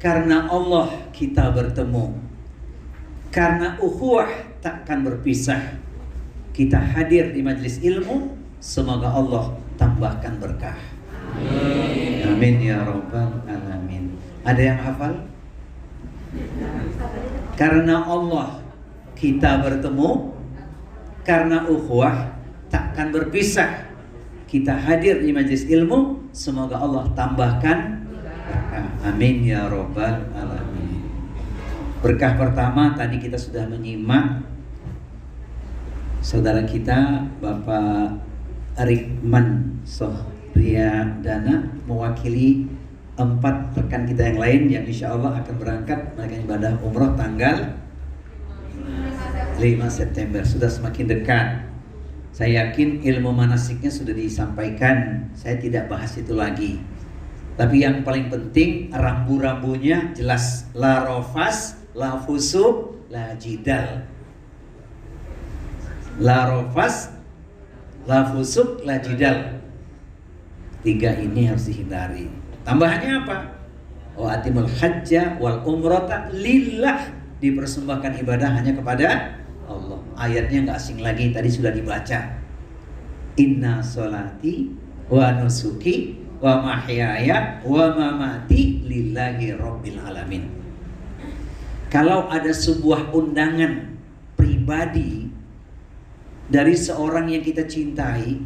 Karena Allah kita bertemu, karena ukhuwah takkan berpisah. Kita hadir di majelis ilmu, semoga Allah tambahkan berkah. Amin. Amin ya rabbal alamin. Ada yang hafal? Karena Allah kita bertemu, karena ukhuwah takkan berpisah. Kita hadir di majelis ilmu, semoga Allah tambahkan berkah. Amin ya rabbal alamin. Berkah pertama tadi kita sudah menyimak saudara kita Bapak Rikman Sohriyadana mewakili 4 rekan kita yang lain yang insya Allah akan berangkat melakukan ibadah umroh tanggal 5 September. Sudah semakin dekat. Saya yakin ilmu manasiknya sudah disampaikan. Saya tidak bahas itu lagi. Tapi yang paling penting rambu-rambunya jelas. La rofas, la fusuk, la jidal. La rofas, la fusuk, la jidal. 3 ini harus dihindari. Tambahannya apa? Wa atimul hajja wal umrata lillah. Dipersembahkan ibadah hanya kepada Allah. Ayatnya nggak asing lagi, tadi sudah dibaca. Inna sholati wa nusuki wa mahyaya wa mamati lillahi rabbil alamin. Kalau ada sebuah undangan pribadi dari seorang yang kita cintai,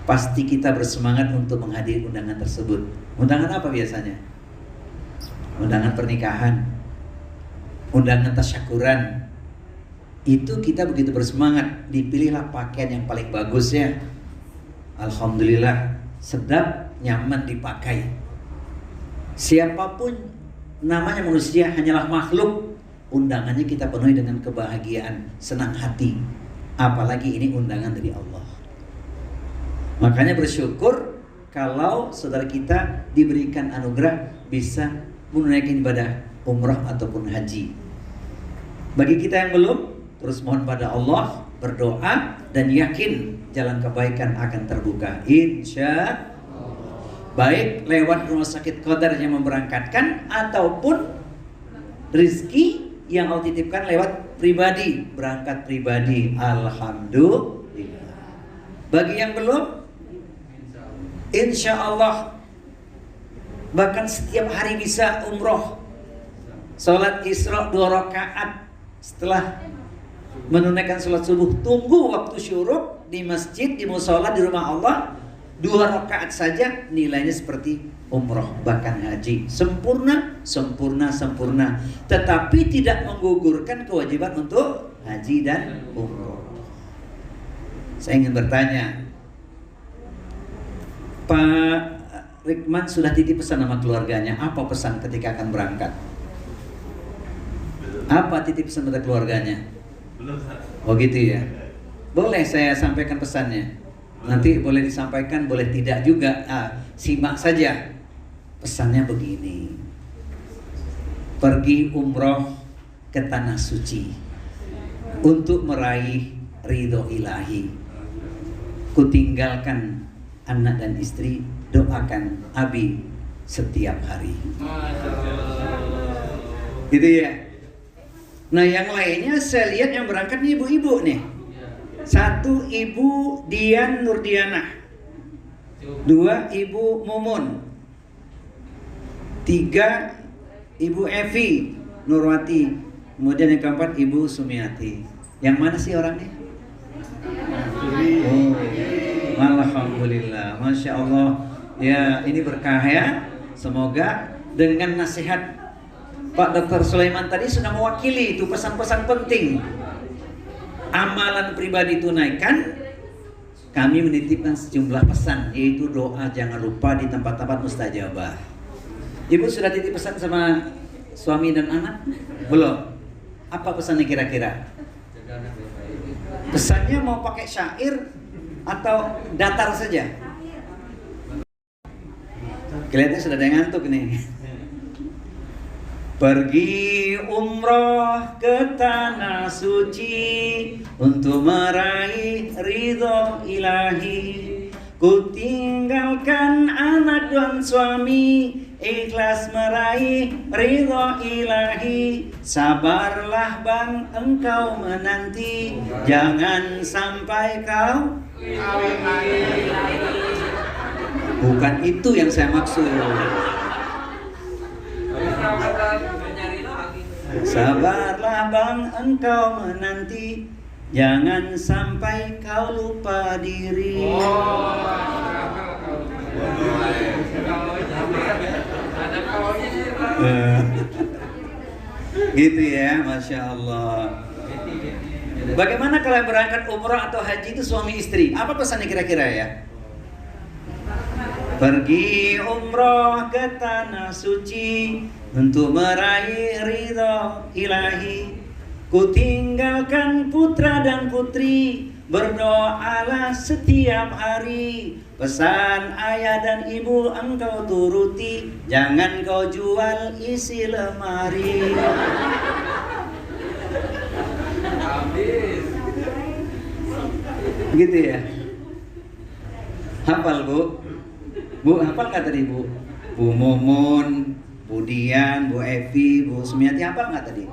pasti kita bersemangat untuk menghadiri undangan tersebut. Undangan apa biasanya? Undangan pernikahan, undangan tasyakuran. Itu kita begitu bersemangat. Dipilihlah pakaian yang paling bagus ya. Alhamdulillah, sedap, nyaman dipakai. Siapapun namanya manusia hanyalah makhluk. Undangannya kita penuhi dengan kebahagiaan, senang hati. Apalagi ini undangan dari Allah. Makanya bersyukur kalau saudara kita diberikan anugerah bisa menunaikan ibadah umrah ataupun haji. Bagi kita yang belum, terus mohon pada Allah, berdoa dan yakin jalan kebaikan akan terbuka. Insya Allah. Baik lewat rumah sakit Qadar yang memberangkatkan ataupun rezeki yang Allah titipkan lewat pribadi, berangkat pribadi. Alhamdulillah. Bagi yang belum, insya Allah bahkan setiap hari bisa umroh. Sholat Isra 2 rakaat setelah menunaikan sholat subuh. Tunggu waktu syuruk di masjid, di musola, di rumah Allah. 2 rakaat saja nilainya seperti umroh, bahkan haji. Sempurna, sempurna, sempurna. Tetapi tidak menggugurkan kewajiban untuk haji dan umroh. Saya ingin bertanya, Pak Rikman sudah titip pesan sama keluarganya. Apa pesan ketika akan berangkat? Apa titip pesan pada keluarganya? Oh gitu ya. Boleh saya sampaikan pesannya. Nanti boleh disampaikan, boleh tidak juga. Simak saja. Pesannya begini. Pergi umroh ke tanah suci untuk meraih ridho ilahi. Kutinggalkan anak dan istri, doakan Abi setiap hari. Gitu ya. Nah yang lainnya saya lihat yang berangkat nih ibu-ibu nih. 1 Ibu Dian Nurdiana, 2 Ibu Mumun, 3 Ibu Evi Nurwati, kemudian yang keempat Ibu Sumiati. Yang mana sih orangnya? Oh, alhamdulillah, masya Allah. Ya ini berkah ya. Semoga dengan nasihat Pak Dr. Sulaiman tadi sudah mewakili itu pesan-pesan penting. Amalan pribadi tunaikan. Kami menitipkan sejumlah pesan, yaitu doa jangan lupa di tempat-tempat mustajabah. Ibu sudah titip pesan sama suami dan anak? Belum? Apa pesannya kira-kira? Pesannya mau pakai syair atau datar saja? Kelihatannya sudah ada yang ngantuk nih. Pergi umroh ke tanah suci untuk meraih ridho ilahi. Ku tinggalkan anak dan suami, ikhlas meraih ridho ilahi. Sabarlah bang engkau menanti, jangan sampai kau. Bukan itu yang saya maksud. Sabarlah bang engkau menanti, jangan sampai kau lupa diri. Gitu ya, Masya Allah. Bagaimana kalau berangkat umrah atau haji itu suami istri? Apa pesannya kira-kira ya? Pergi umrah ke tanah suci untuk meraih ridho ilahi. Ku tinggalkan putra dan putri, berdoalah setiap hari. Pesan ayah dan ibu engkau turuti, jangan kau jual isi lemari. Gitu ya. Hafal Bu? Bu hafal nggak tadi Bu? Bu Mumun, Bu Dian, Bu Evi, Bu Sumiati hafal nggak tadi?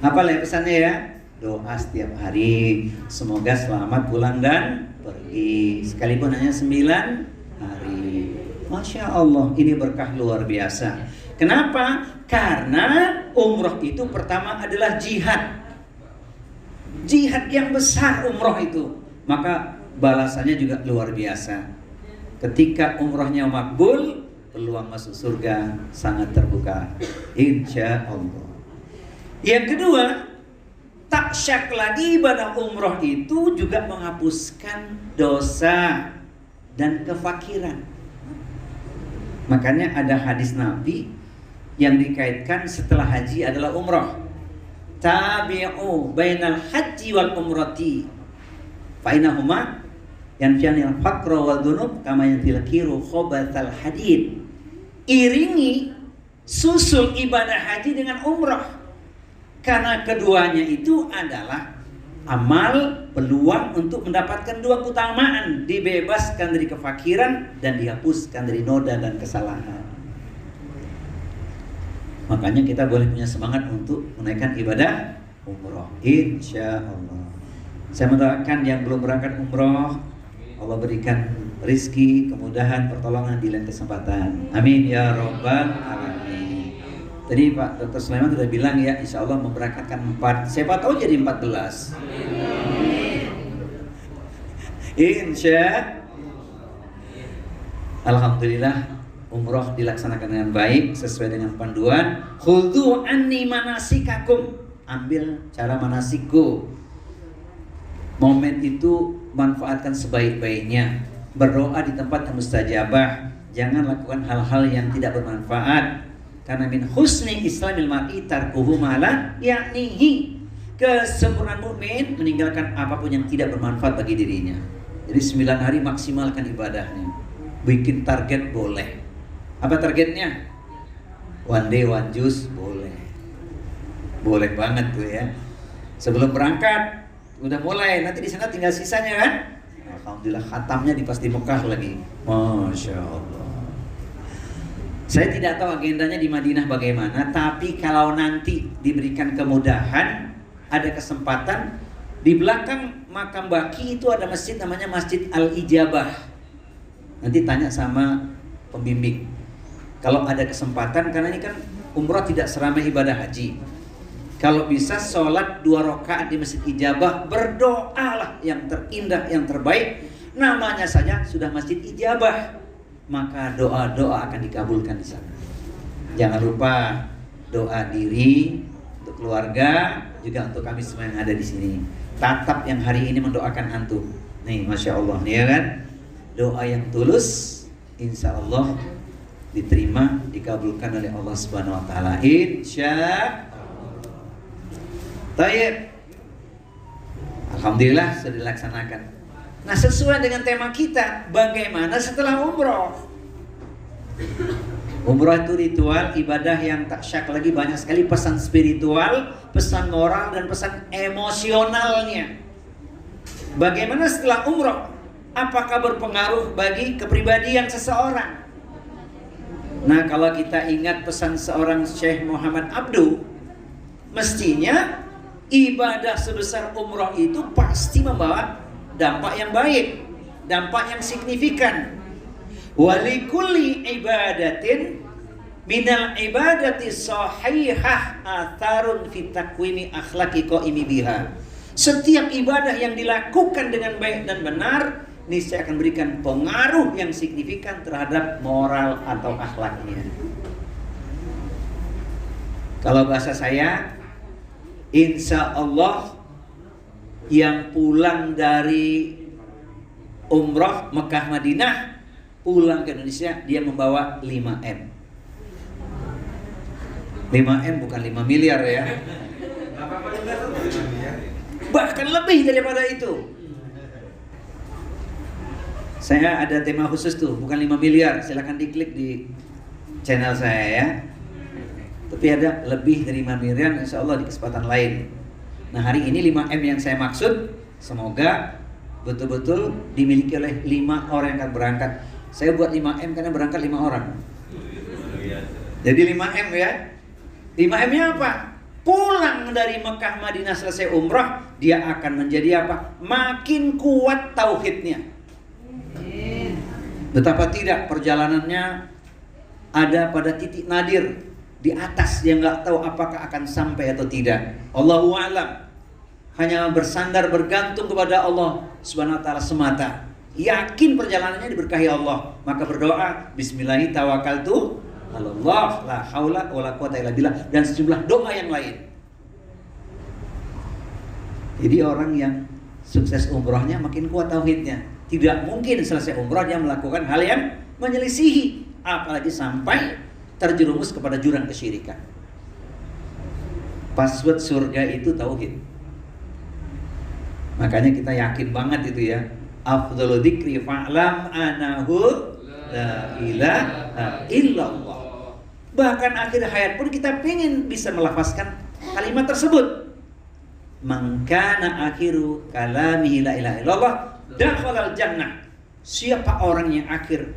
Hafal ya pesannya ya? Doa setiap hari, semoga selamat pulang dan pergi, sekalipun hanya 9 hari. Masya Allah, ini berkah luar biasa. Kenapa? Karena umroh itu pertama adalah jihad. Jihad yang besar umroh itu. Maka balasannya juga luar biasa. Ketika umrohnya makbul, peluang masuk surga sangat terbuka, insya Allah. Yang kedua, tak syak lagi ibadah umroh itu juga menghapuskan dosa dan kefakiran. Makanya ada hadis Nabi yang dikaitkan setelah haji adalah umroh. Tabi'u bainal haji wal umrati fa inahuma yanfi'anil faqra wal dzunub kama yanfil kiru khobatal hadid. Iringi susul ibadah haji dengan umroh, karena keduanya itu adalah amal peluang untuk mendapatkan dua keutamaan, dibebaskan dari kefakiran dan dihapuskan dari noda dan kesalahan. Makanya kita boleh punya semangat untuk menaikkan ibadah umroh, insya Allah. Saya mendoakan yang belum berangkat umroh, Allah berikan rizki, kemudahan, pertolongan di lain kesempatan. Amin ya rabbal alamin. Tadi Pak Dr. Sulaiman sudah bilang ya, insya Allah memberangkatkan 4, siapa tahu jadi 14. Insya Alhamdulillah umroh dilaksanakan dengan baik sesuai dengan panduan khudhu anni manasikakum, ambil cara manasiku. Momen itu manfaatkan sebaik-baiknya, berdoa di tempat yang mustajabah, jangan lakukan hal-hal yang tidak bermanfaat. Karena min husni islamil mar'i tarkuhu ma la ya'nihi. Kesempurnaan mukmin meninggalkan apapun yang tidak bermanfaat bagi dirinya. Jadi 9 hari maksimalkan ibadahnya. Bikin target boleh. Apa targetnya? One day one juice boleh. Boleh banget tuh ya. Sebelum berangkat udah mulai, nanti di sana tinggal sisanya kan? Alhamdulillah khatamnya di pas di Mekah lagi. Masya Allah. Saya tidak tahu agendanya di Madinah bagaimana, tapi kalau nanti diberikan kemudahan, ada kesempatan, di belakang makam Baki itu ada masjid namanya Masjid Al-Ijabah. Nanti tanya sama pembimbing. Kalau ada kesempatan, karena ini kan umrah tidak seramai ibadah haji. Kalau bisa sholat 2 rakaat di Masjid Ijabah, berdoalah yang terindah, yang terbaik. Namanya saja sudah Masjid Ijabah, maka doa-doa akan dikabulkan di sana. Jangan lupa doa diri, untuk keluarga, juga untuk kami semua yang ada di sini. Tatap yang hari ini mendoakan antum. Nih, masya Allah, nih ya kan? Doa yang tulus, insya Allah diterima, dikabulkan oleh Allah Subhanahu Wa Taala. Insya Tayyib. Alhamdulillah sudah dilaksanakan. Nah, sesuai dengan tema kita, bagaimana setelah umroh? Umroh itu ritual ibadah yang tak syak lagi, banyak sekali pesan spiritual, pesan moral, dan pesan emosionalnya. Bagaimana setelah umroh? Apakah berpengaruh bagi kepribadian seseorang? Nah, kalau kita ingat pesan seorang Syekh Muhammad Abduh, mestinya ibadah sebesar umroh itu pasti membawa dampak yang baik, dampak yang signifikan. Walikulli ibadatin minal ibadati sahihah atharun fi takwimi akhlaqi qaimi biha. Setiap ibadah yang dilakukan dengan baik dan benar niscaya akan berikan pengaruh yang signifikan terhadap moral atau akhlaknya. Kalau bahasa saya, insya Allah yang pulang dari umroh Mekah Madinah pulang ke Indonesia dia membawa 5M. 5M bukan 5 miliar ya. Bahkan lebih daripada itu. Saya ada tema khusus tuh, bukan 5 miliar. Silahkan diklik di channel saya ya. Tapi ada lebih dari 5 miliar insya Allah di kesempatan lain. Nah, hari ini 5M yang saya maksud semoga betul-betul dimiliki oleh 5 orang yang akan berangkat. Saya buat 5M karena berangkat 5 orang. Jadi 5M ya. 5M-nya apa? Pulang dari Mekah Madinah selesai umrah, dia akan menjadi apa? Makin kuat tauhidnya. Betapa tidak perjalanannya ada pada titik nadir di atas, dia nggak tahu apakah akan sampai atau tidak. Allahu a'lam. Hanya bersandar bergantung kepada Allah Subhanahu wa taala semata. Yakin perjalanannya diberkahi Allah, maka berdoa bismillahi tawakkaltu 'alallah la haula wala quwata illa billah dan sejumlah doa yang lain. Jadi orang yang sukses umrohnya makin kuat tauhidnya. Tidak mungkin selesai umroh dia melakukan hal yang menyelisihi, apalagi sampai terjerumus kepada jurang kesyirikan. Password surga itu tauhid. Makanya kita yakin banget itu ya. Afdhalu dzikri fa'lam anahu la ilaha illallah. Bahkan akhir hayat pun kita ingin bisa melafazkan kalimat tersebut. Man kana akhiru kalamihi la ilaha illallah dakhalal jannah. Siapa orang yang akhir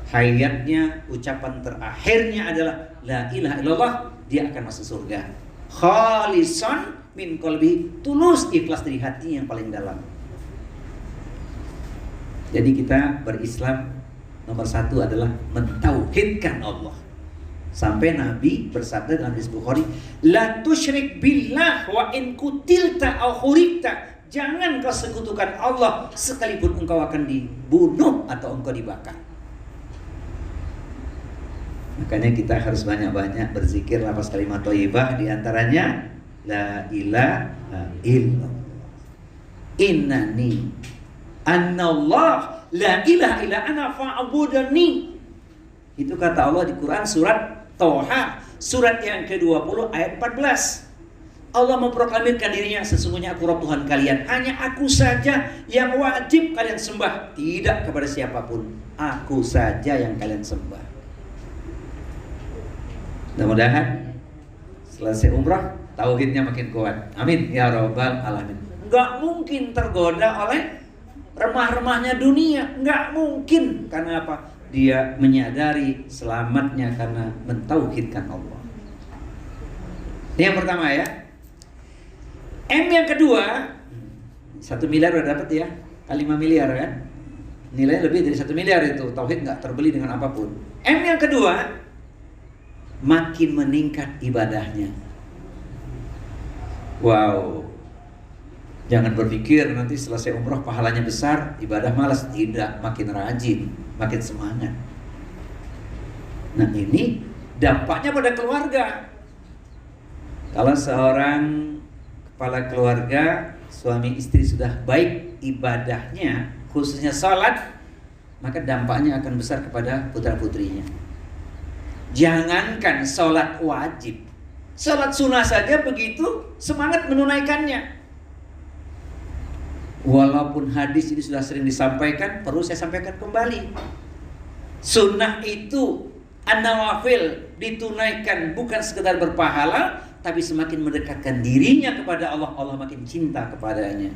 hayatnya, ucapan terakhirnya adalah la ilaha illallah, dia akan masuk surga. Khalisan min qalbi, tulus ikhlas dari hati yang paling dalam. Jadi kita berislam nomor satu adalah mentauhidkan Allah. Sampai Nabi bersabda dalam hadis Bukhari, la tusyrik billah wa in kutilta aw khurikta. Jangan kau sekutukan Allah sekalipun engkau akan dibunuh atau engkau dibakar. Makanya kita harus banyak-banyak berzikir lafaz kalimat thayyibah, di antaranya la ilaha illallah. Innani annallah la ilaha illa ana fa'budani. Itu kata Allah di Quran surat Toha, surat yang ke-20 ayat 14. Allah memproklamirkan dirinya, sesungguhnya aku Rabb Tuhan kalian, hanya aku saja yang wajib kalian sembah, tidak kepada siapapun, aku saja yang kalian sembah. Mudah-mudahan selesai umrah tauhidnya makin kuat, amin ya rabbal alamin. Nggak mungkin tergoda oleh remah-remahnya dunia, nggak mungkin. Karena apa? Dia menyadari selamatnya karena mentauhidkan Allah. Ini yang pertama ya. M yang kedua, 1 miliar udah dapat ya, kali 5 miliar kan, nilainya lebih dari 1 miliar itu. Tauhid nggak terbeli dengan apapun. M yang kedua, makin meningkat ibadahnya. Wow, jangan berpikir nanti selesai umroh pahalanya besar, ibadah malas. Tidak, makin rajin, makin semangat. Nah ini dampaknya pada keluarga. Kalau seorang kepala keluarga, suami istri sudah baik ibadahnya, khususnya salat, maka dampaknya akan besar kepada putra-putrinya. Jangankan salat wajib, salat sunnah saja begitu semangat menunaikannya. Walaupun hadis ini sudah sering disampaikan, perlu saya sampaikan kembali. Sunnah itu an-nawafil ditunaikan bukan sekedar berpahala, tapi semakin mendekatkan dirinya kepada Allah, Allah makin cinta kepadanya.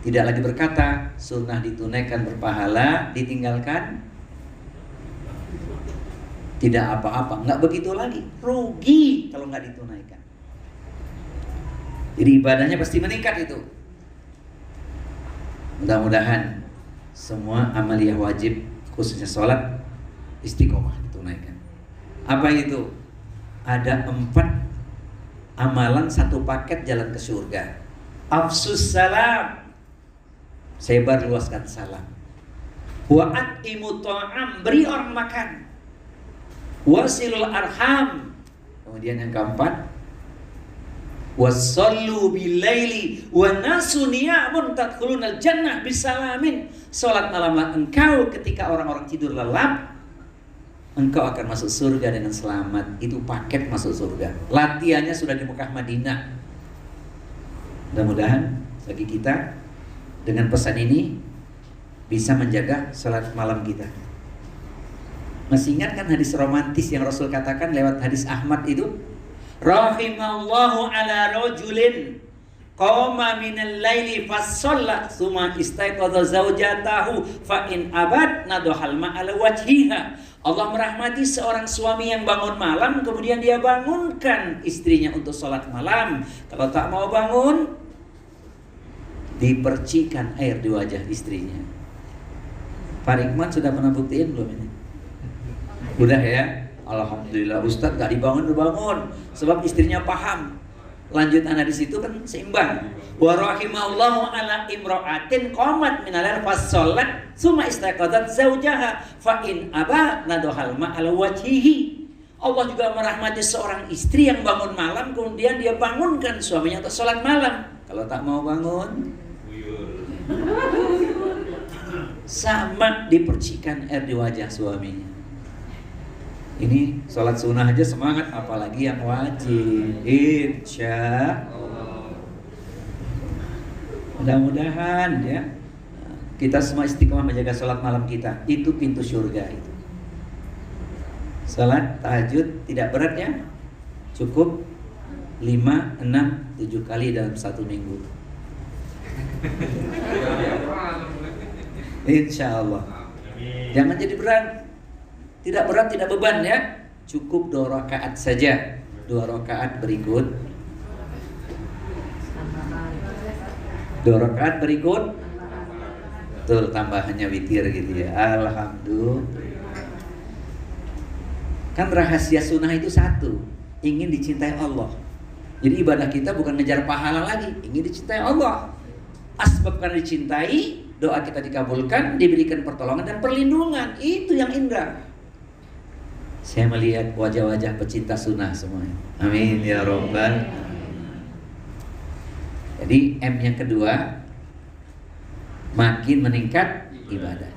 Tidak lagi berkata sunnah ditunaikan berpahala, ditinggalkan tidak apa-apa, nggak begitu lagi, rugi kalau nggak ditunaikan. Jadi ibadahnya pasti meningkat itu. Mudah-mudahan semua amaliyah wajib, khususnya sholat, istiqomah ditunaikan. Apa itu? Ada 4 amalan satu paket jalan ke surga. Afsus salam, sebar luaskan salam. Wa at'imu ta'am, beri orang makan. Wasilul arham. Kemudian yang keempat, wasallu bilaili wa nasu niyamun tadkhulunal jannah bisalamin. Salat malamlah engkau ketika orang-orang tidur lelap, engkau akan masuk surga dengan selamat. Itu paket masuk surga. Latihannya sudah di Mekah Madinah. Mudah-mudahan bagi kita dengan pesan ini bisa menjaga salat malam kita. Masih ingat kan hadis romantis yang Rasul katakan lewat hadis Ahmad itu? Rahimallahu ala rajulin qama minal laili fasalla tsumma istaiqadha zaujatahu fa in abad nadhal ma'ala wajhiha. Allah merahmati seorang suami yang bangun malam kemudian dia bangunkan istrinya untuk sholat malam. Kalau tak mau bangun, dipercikan air di wajah istrinya. Pak Rikman sudah pernah buktiin belum ini? Udah ya? Alhamdulillah, Ustadz gak dibangun. Sebab istrinya paham. Lanjutan hadis itu kan seimbang. Wa rahimallahu ala imra'atin qamat minal fassalat summa istaqadat zaujaha fa in aba nadhal ma'al wajhihi. Allah juga merahmati seorang istri yang bangun malam kemudian dia bangunkan suaminya untuk sholat malam. Kalau tak mau bangun, sama dipercikan air di wajah suaminya. Ini sholat sunnah aja semangat, apalagi yang wajib. Insya Allah. Mudah-mudahan ya kita semua istiqomah menjaga sholat malam kita. Itu pintu surga itu. Sholat tahajud tidak berat ya. Cukup 5, 6, 7 kali dalam 1 minggu. Insya Allah. Jangan jadi berat. Tidak berat, tidak beban ya. Cukup 2 rakaat saja. 2 rakaat berikut. 2 rakaat berikut. Betul, tambahannya witir gitu ya. Alhamdulillah. Kan rahasia sunnah itu satu, ingin dicintai Allah. Jadi ibadah kita bukan ngejar pahala lagi, ingin dicintai Allah. Asbab karena dicintai, doa kita dikabulkan, diberikan pertolongan dan perlindungan. Itu yang indah. Saya melihat wajah-wajah pecinta sunnah semuanya. Amin ya Rabbal. Jadi M yang kedua, makin meningkat ibadah.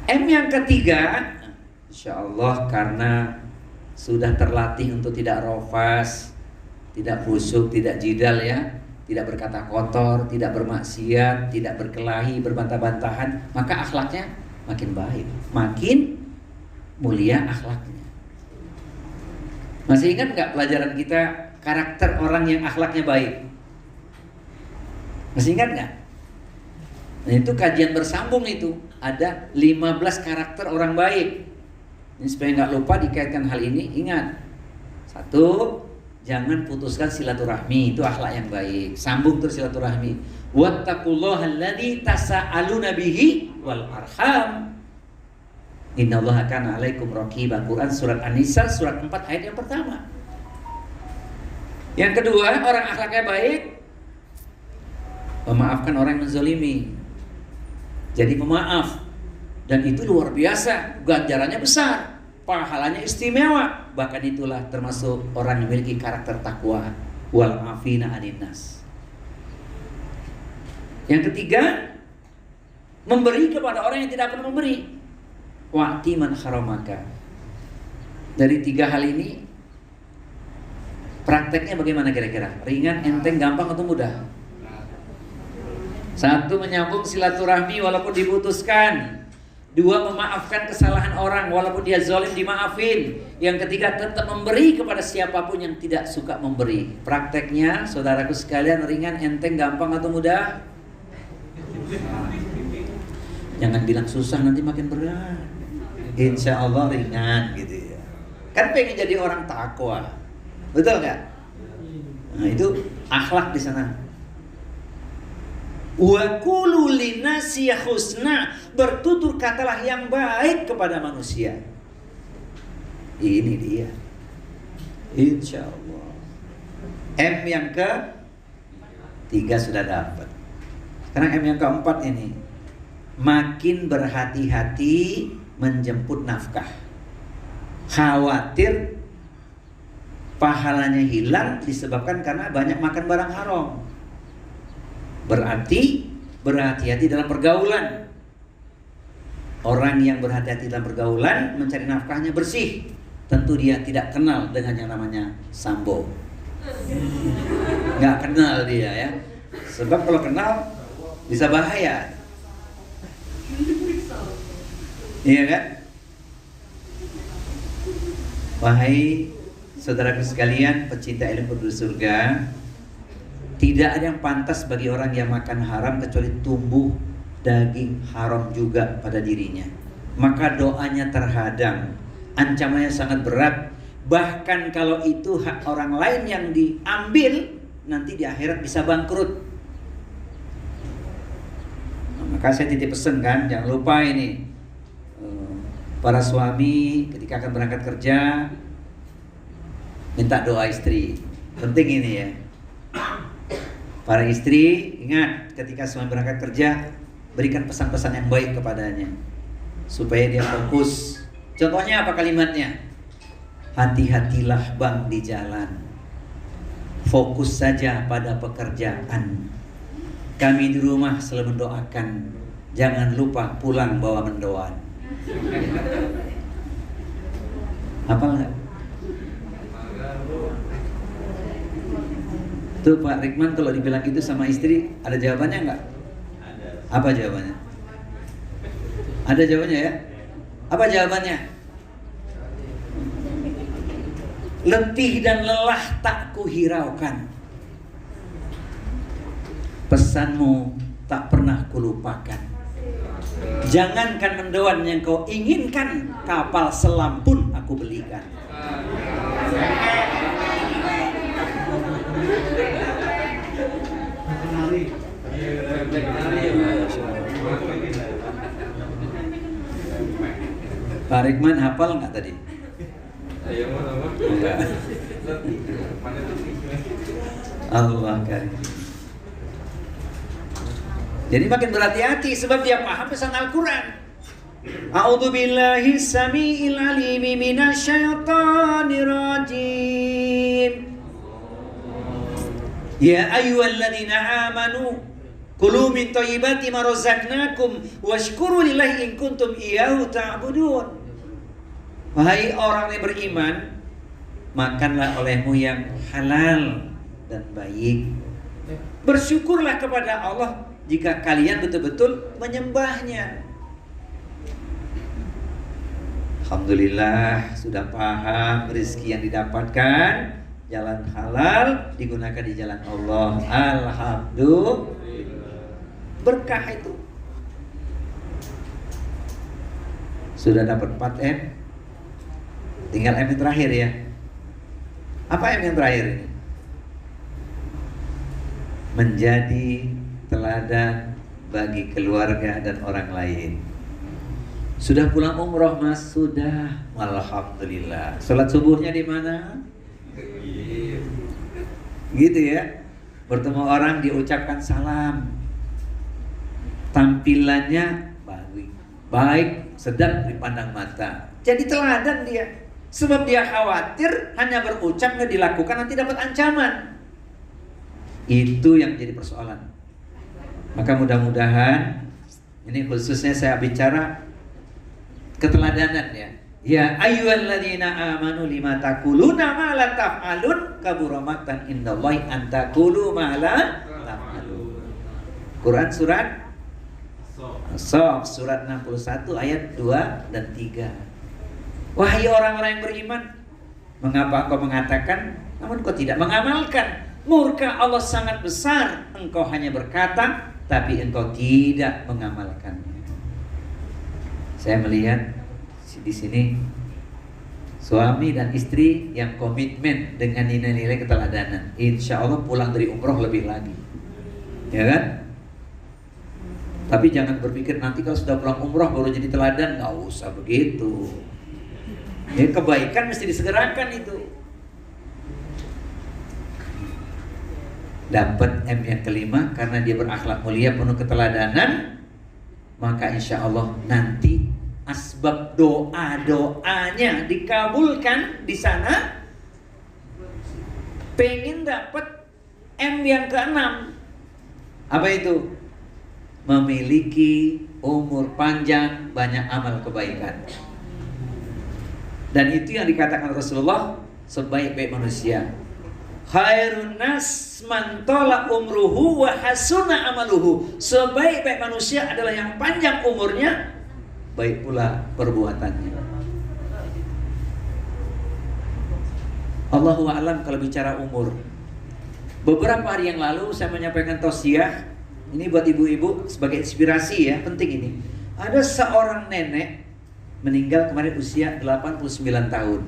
M yang ketiga, insya Allah karena sudah terlatih untuk tidak rofas, tidak busuk, tidak jidal ya, tidak berkata kotor, tidak bermaksiat, tidak berkelahi, berbantah-bantahan, maka akhlaknya makin baik, makin mulia akhlaknya. Masih ingat nggak pelajaran kita karakter orang yang akhlaknya baik? Masih ingat nggak? Nah, itu kajian bersambung itu ada 15 karakter orang baik. Ini supaya nggak lupa dikaitkan hal ini, ingat. 1, jangan putuskan silaturahmi, itu akhlak yang baik. Sambung terus silaturahmi. Wattaqullaha alladzi tasaaluna bihi wal arham. Innallaha kana 'alaikum raqiba. Quran surat An-Nisa surat 4 ayat yang pertama. Yang kedua, orang akhlaknya baik memaafkan orang yang menzalimi. Jadi pemaaf. Dan itu luar biasa, ganjarannya besar, pahalanya istimewa. Bahkan itulah termasuk orang yang memiliki karakter takwa. Wal afina 'anil nas. Yang ketiga, memberi kepada orang yang tidak pernah memberi. Wa'ti man haramaka. Dari 3 hal ini prakteknya bagaimana kira-kira? Ringan, enteng, gampang atau mudah? 1, menyambung silaturahmi walaupun diputuskan. 2, memaafkan kesalahan orang walaupun dia zalim dimaafin. Yang ketiga, tetap memberi kepada siapapun yang tidak suka memberi. Prakteknya saudaraku sekalian, ringan, enteng, gampang atau mudah? Jangan bilang susah, nanti makin berat. insya Allah ringan gitu ya. Kan pengen jadi orang takwa, betul nggak? Nah, itu akhlak di sana. Wa qulu linnasi husna, bertutur katalah yang baik kepada manusia. Ini dia, insya Allah. M yang ke-3 sudah dapat. Sekarang M yang ke-4 ini, makin berhati-hati menjemput nafkah. Khawatir pahalanya hilang disebabkan karena banyak makan barang haram. Berarti berhati-hati dalam pergaulan. Orang yang berhati-hati dalam pergaulan mencari nafkahnya bersih. Tentu dia tidak kenal dengan yang namanya sambo. Nggak kenal dia ya. Sebab kalau kenal bisa bahaya. Iya kan? Wahai saudaraku sekalian, pecinta ilmu penduduk surga, tidak ada yang pantas bagi orang yang makan haram kecuali tumbuh daging haram juga pada dirinya. Maka doanya terhadang, ancamannya sangat berat. Bahkan kalau itu hak orang lain yang diambil, nanti di akhirat bisa bangkrut. Nah, maka saya titip pesan kan, jangan lupa ini, para suami ketika akan berangkat kerja minta doa istri. Penting ini ya. Para istri ingat, ketika suami berangkat kerja berikan pesan-pesan yang baik kepadanya supaya dia fokus. Contohnya apa kalimatnya? Hati-hatilah bang di jalan, fokus saja pada pekerjaan. Kami di rumah selalu mendoakan, jangan lupa pulang bawa mendoan. Apa enggak? Tuh Pak Rikman kalau dibilang gitu sama istri, ada jawabannya enggak? Ada. Apa jawabannya? Ada jawabannya ya? Apa jawabannya? Letih dan lelah tak kuhiraukan, pesanmu tak pernah kulupakan. Jangankan mendoan yang kau inginkan, kapal selam pun aku belikan. Pak Rikman hafal nggak tadi? Allah karim. Jadi makin berhati-hati sebab dia paham pesan Al-Quran. A'udzubillahi samiil alimi minasyaitonir rajim. Ya ayyuhalladzina amanu kulu min thayyibati ma razaqnakum washkuru lillahi in kuntum iyyahu ta'budun. Wahai orang yang beriman, makanlah olehmu yang halal dan baik. Bersyukurlah kepada Allah jika kalian betul-betul menyembahnya. Alhamdulillah sudah paham rezeki yang didapatkan, jalan halal digunakan di jalan Allah. Alhamdulillah. Berkah itu. Sudah dapat 4M. Tinggal M yang terakhir ya. Apa M yang terakhir ini? Menjadi teladan bagi keluarga dan orang lain. Sudah pulang umroh mas? Sudah. Alhamdulillah. Sholat subuhnya di mana? Gitu ya. Bertemu orang diucapkan salam. Tampilannya baik, sedap dipandang mata. Jadi teladan dia. Sebab dia khawatir hanya berucap nggak dilakukan nanti dapat ancaman. Itu yang jadi persoalan. Maka mudah-mudahan ini khususnya saya bicara keteladanan ya. Ya ayyuhalladzina amanu lima taquluna ma la taf'alun kabura maqtan indallahi an taqulu ma la taf'alun. Quran surat As-Saff surat 61 ayat 2 dan 3. Wahai orang-orang yang beriman, mengapa engkau mengatakan namun kau tidak mengamalkan? Murka Allah sangat besar, engkau hanya berkata tapi engkau tidak mengamalkannya. Saya melihat di sini suami dan istri yang komitmen dengan nilai-nilai keteladanan, insya Allah pulang dari umroh lebih lagi, ya kan? Tapi jangan berpikir nanti kalau sudah pulang umroh baru jadi teladan, nggak usah begitu. Ya, kebaikan mesti disegerakan itu. Dapat M yang kelima karena dia berakhlak mulia penuh keteladanan, maka insya Allah nanti asbab doa-doanya dikabulkan di sana. Pengen dapat M yang keenam, apa itu? Memiliki umur panjang, banyak amal kebaikan. Dan itu yang dikatakan Rasulullah, sebaik-baik manusia, khairun nas man tala umruhu wa hasuna amaluhu. Sebaik-baik manusia adalah yang panjang umurnya, baik pula perbuatannya. Allahu a'lam kalau bicara umur. Beberapa hari yang lalu saya menyampaikan tausiah. Ini buat ibu-ibu sebagai inspirasi ya, penting ini. Ada seorang nenek meninggal kemarin usia 89 tahun.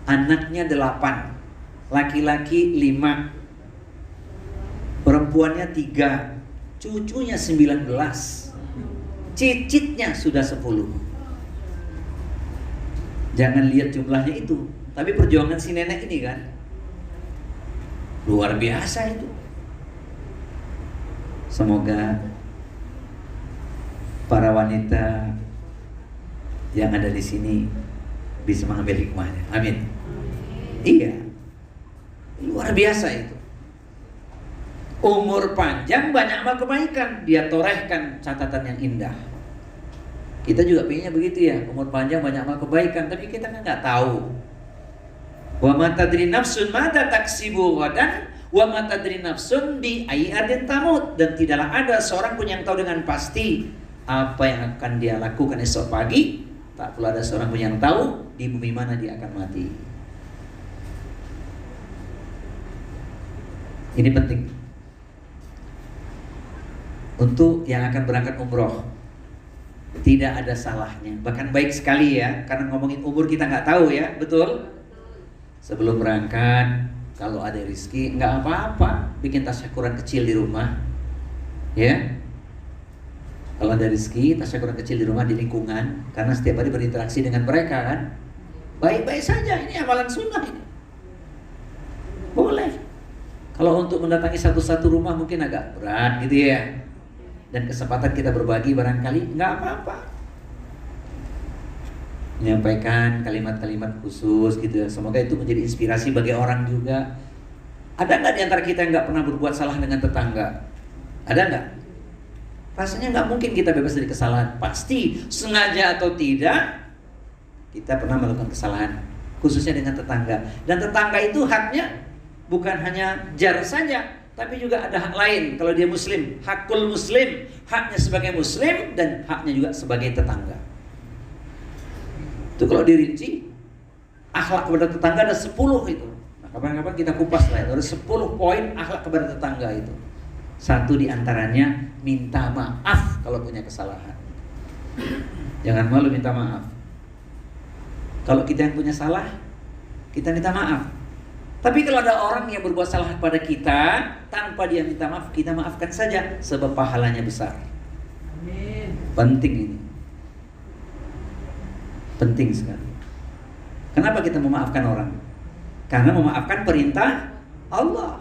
Anaknya 8, laki-laki 5, perempuannya 3, cucunya 19, cicitnya sudah 10. Jangan lihat jumlahnya itu, tapi perjuangan si nenek ini kan luar biasa itu. Semoga para wanita yang ada di sini bisa mengambil hikmahnya. Amin. Iya, luar biasa itu. Umur panjang, banyak amal kebaikan, dia torehkan catatan yang indah. Kita juga pengennya begitu ya, umur panjang, banyak amal kebaikan, tapi kita kan nggak tahu. Wa ma tadri nafsun mata taksibu ghadan wa ma tadri nafsun bi ayyi ardin tamut. Dan tidaklah ada seorang pun yang tahu dengan pasti apa yang akan dia lakukan esok pagi. Tak pula ada seorang pun yang tahu di bumi mana dia akan mati. Ini penting untuk yang akan berangkat umroh. Tidak ada salahnya, bahkan baik sekali ya, karena ngomongin umur kita nggak tahu ya, betul? Sebelum berangkat, kalau ada rezeki, nggak apa-apa, bikin tasyakuran kecil di rumah, ya. Kalau ada rezeki, tasyakuran kecil di rumah, di lingkungan, karena setiap hari berinteraksi dengan mereka kan, baik-baik saja. Ini amalan sunnah ini, boleh. Kalau untuk mendatangi satu-satu rumah mungkin agak berat gitu ya, dan kesempatan kita berbagi barangkali nggak apa-apa. Menyampaikan kalimat-kalimat khusus gitu ya. Semoga itu menjadi inspirasi bagi orang juga. Ada nggak di antara kita yang nggak pernah berbuat salah dengan tetangga? Ada nggak? Rasanya nggak mungkin kita bebas dari kesalahan. Pasti sengaja atau tidak kita pernah melakukan kesalahan, khususnya dengan tetangga. Dan tetangga itu haknya bukan hanya jar saja, tapi juga ada hak lain. Kalau dia muslim, hakul muslim, haknya sebagai muslim dan haknya juga sebagai tetangga. Itu kalau dirinci, akhlak kepada tetangga ada 10 itu. Nah, kapan-kapan kita kupas lah, ada 10 poin akhlak kepada tetangga itu. Satu diantaranya minta maaf kalau punya kesalahan. Jangan malu minta maaf. Kalau kita yang punya salah, kita minta maaf. Tapi kalau ada orang yang berbuat salah kepada kita, tanpa dia minta maaf, kita maafkan saja, sebab pahalanya besar. Amin. Penting ini. Penting sekali. Kenapa kita memaafkan orang? Karena memaafkan perintah Allah.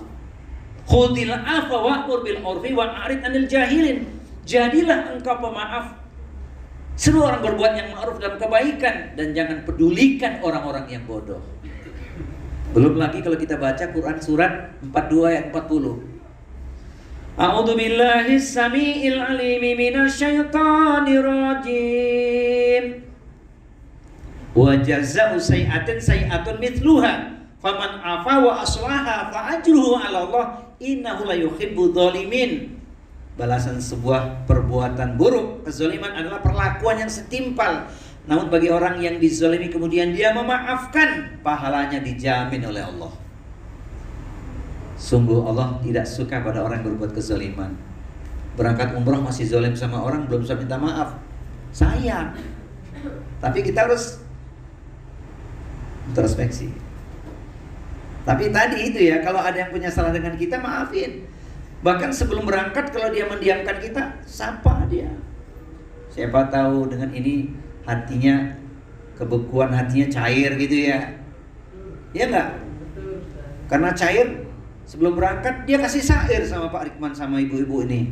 Khudil afwa wa'mur bil urfi wa'rid 'anil jahilin. Jadilah engkau pemaaf. Seluruh orang berbuat yang ma'ruf dalam kebaikan, dan jangan pedulikan orang-orang yang bodoh. Belum lagi kalau kita baca Quran surat 42 ayat 40. A'udzu billahi samiil alim minasyaitonir rajim. Wa jazaa'u sayyi'atin sayyi'atun mithluha faman 'afa wa aslaha fa ajruhu 'ala Allah innahu la yuhibbudz dzalimin. Balasan sebuah perbuatan buruk, kezaliman adalah perlakuan yang setimpal. Namun bagi orang yang dizalimi kemudian dia memaafkan, pahalanya dijamin oleh Allah. Sungguh Allah tidak suka pada orang yang berbuat kezaliman. Berangkat umrah masih zalim sama orang, belum bisa minta maaf. Sayang. Tapi kita harus introspeksi. Tapi tadi itu ya, kalau ada yang punya salah dengan kita, maafin. Bahkan sebelum berangkat, kalau dia mendiamkan kita, sapa dia. Siapa tahu dengan ini hatinya, kebekuan hatinya cair gitu ya. Iya enggak? Karena cair, sebelum berangkat dia kasih syair sama Pak Rikman sama ibu-ibu ini.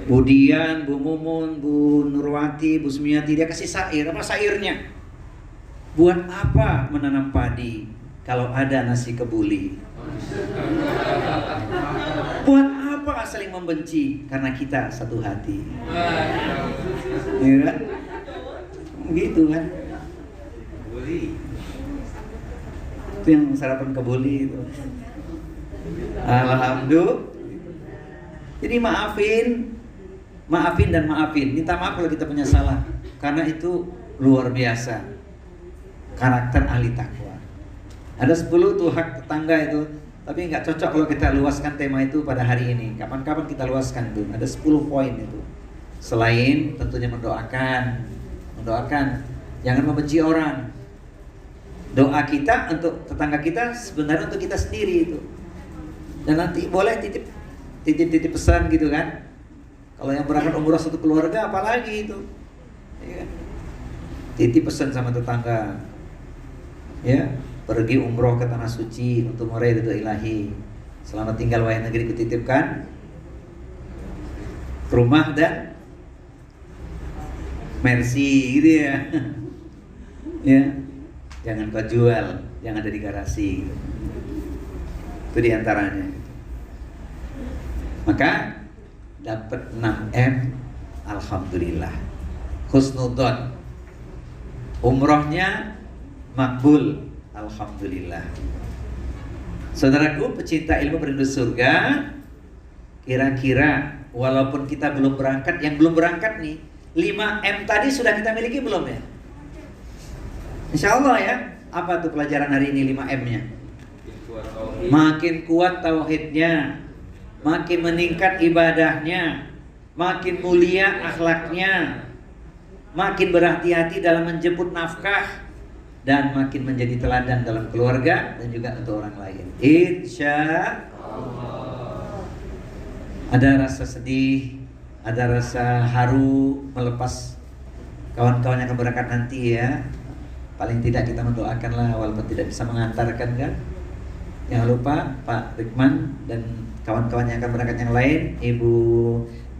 Bu Dian, Bu Mumun, Bu Nurwati, Bu Sumiati, dia kasih syair. Apa syairnya? Buat apa menanam padi kalau ada nasi kebuli? Buat apa saling membenci karena kita satu hati? Ya kan? Gitu kan? Itu yang sarapan kebuli itu. Alhamdulillah. Jadi maafin dan maafin. Minta maaf kalau kita punya salah, karena itu luar biasa karakter ahli takwa. Ada 10 tuh hak tetangga itu, tapi nggak cocok kalau kita luaskan tema itu pada hari ini. Kapan-kapan kita luaskan tuh. Ada 10 poin itu. Selain tentunya mendoakan, jangan membenci orang. Doa kita untuk tetangga kita sebenarnya untuk kita sendiri itu. Dan nanti boleh titip pesan gitu kan. Kalau yang berangkat umroh satu keluarga, apalagi itu, ya. Titip pesan sama tetangga, ya, pergi umroh ke tanah suci untuk meraih ridho ilahi. Selamat tinggal wahai negeri kutitipkan rumah dan mercy gitu ya. Ya, jangan kau jual, yang ada di garasi. Itu diantaranya. Maka dapat 6M, alhamdulillah. Husnudzon, umrohnya makbul, alhamdulillah. Saudaraku pecinta ilmu perindu surga, kira-kira walaupun kita belum berangkat, yang belum berangkat nih, 5M tadi sudah kita miliki belum ya? Insya Allah ya. Apa tuh pelajaran hari ini 5M-nya? Makin kuat tauhidnya, makin meningkat ibadahnya, makin mulia akhlaknya, makin berhati-hati dalam menjemput nafkah, dan makin menjadi teladan dalam keluarga dan juga untuk orang lain. Insya Allah. Ada rasa sedih, ada rasa haru melepas kawan-kawan yang akan berangkat nanti ya. Paling tidak kita mendoakanlah walaupun tidak bisa mengantarkan kan. Jangan lupa Pak Rikman dan kawan-kawan yang akan berangkat yang lain, Ibu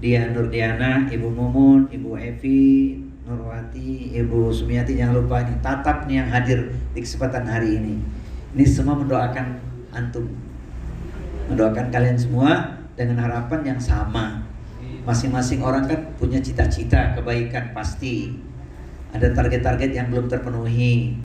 Dian Nurdiana, Ibu Mumun, Ibu Evi Nurwati, Ibu Sumiati, jangan lupa nih tatap nih yang hadir di kesempatan hari ini. Ini semua mendoakan antum, mendoakan kalian semua dengan harapan yang sama. Masing-masing orang kan punya cita-cita kebaikan pasti. Ada target-target yang belum terpenuhi.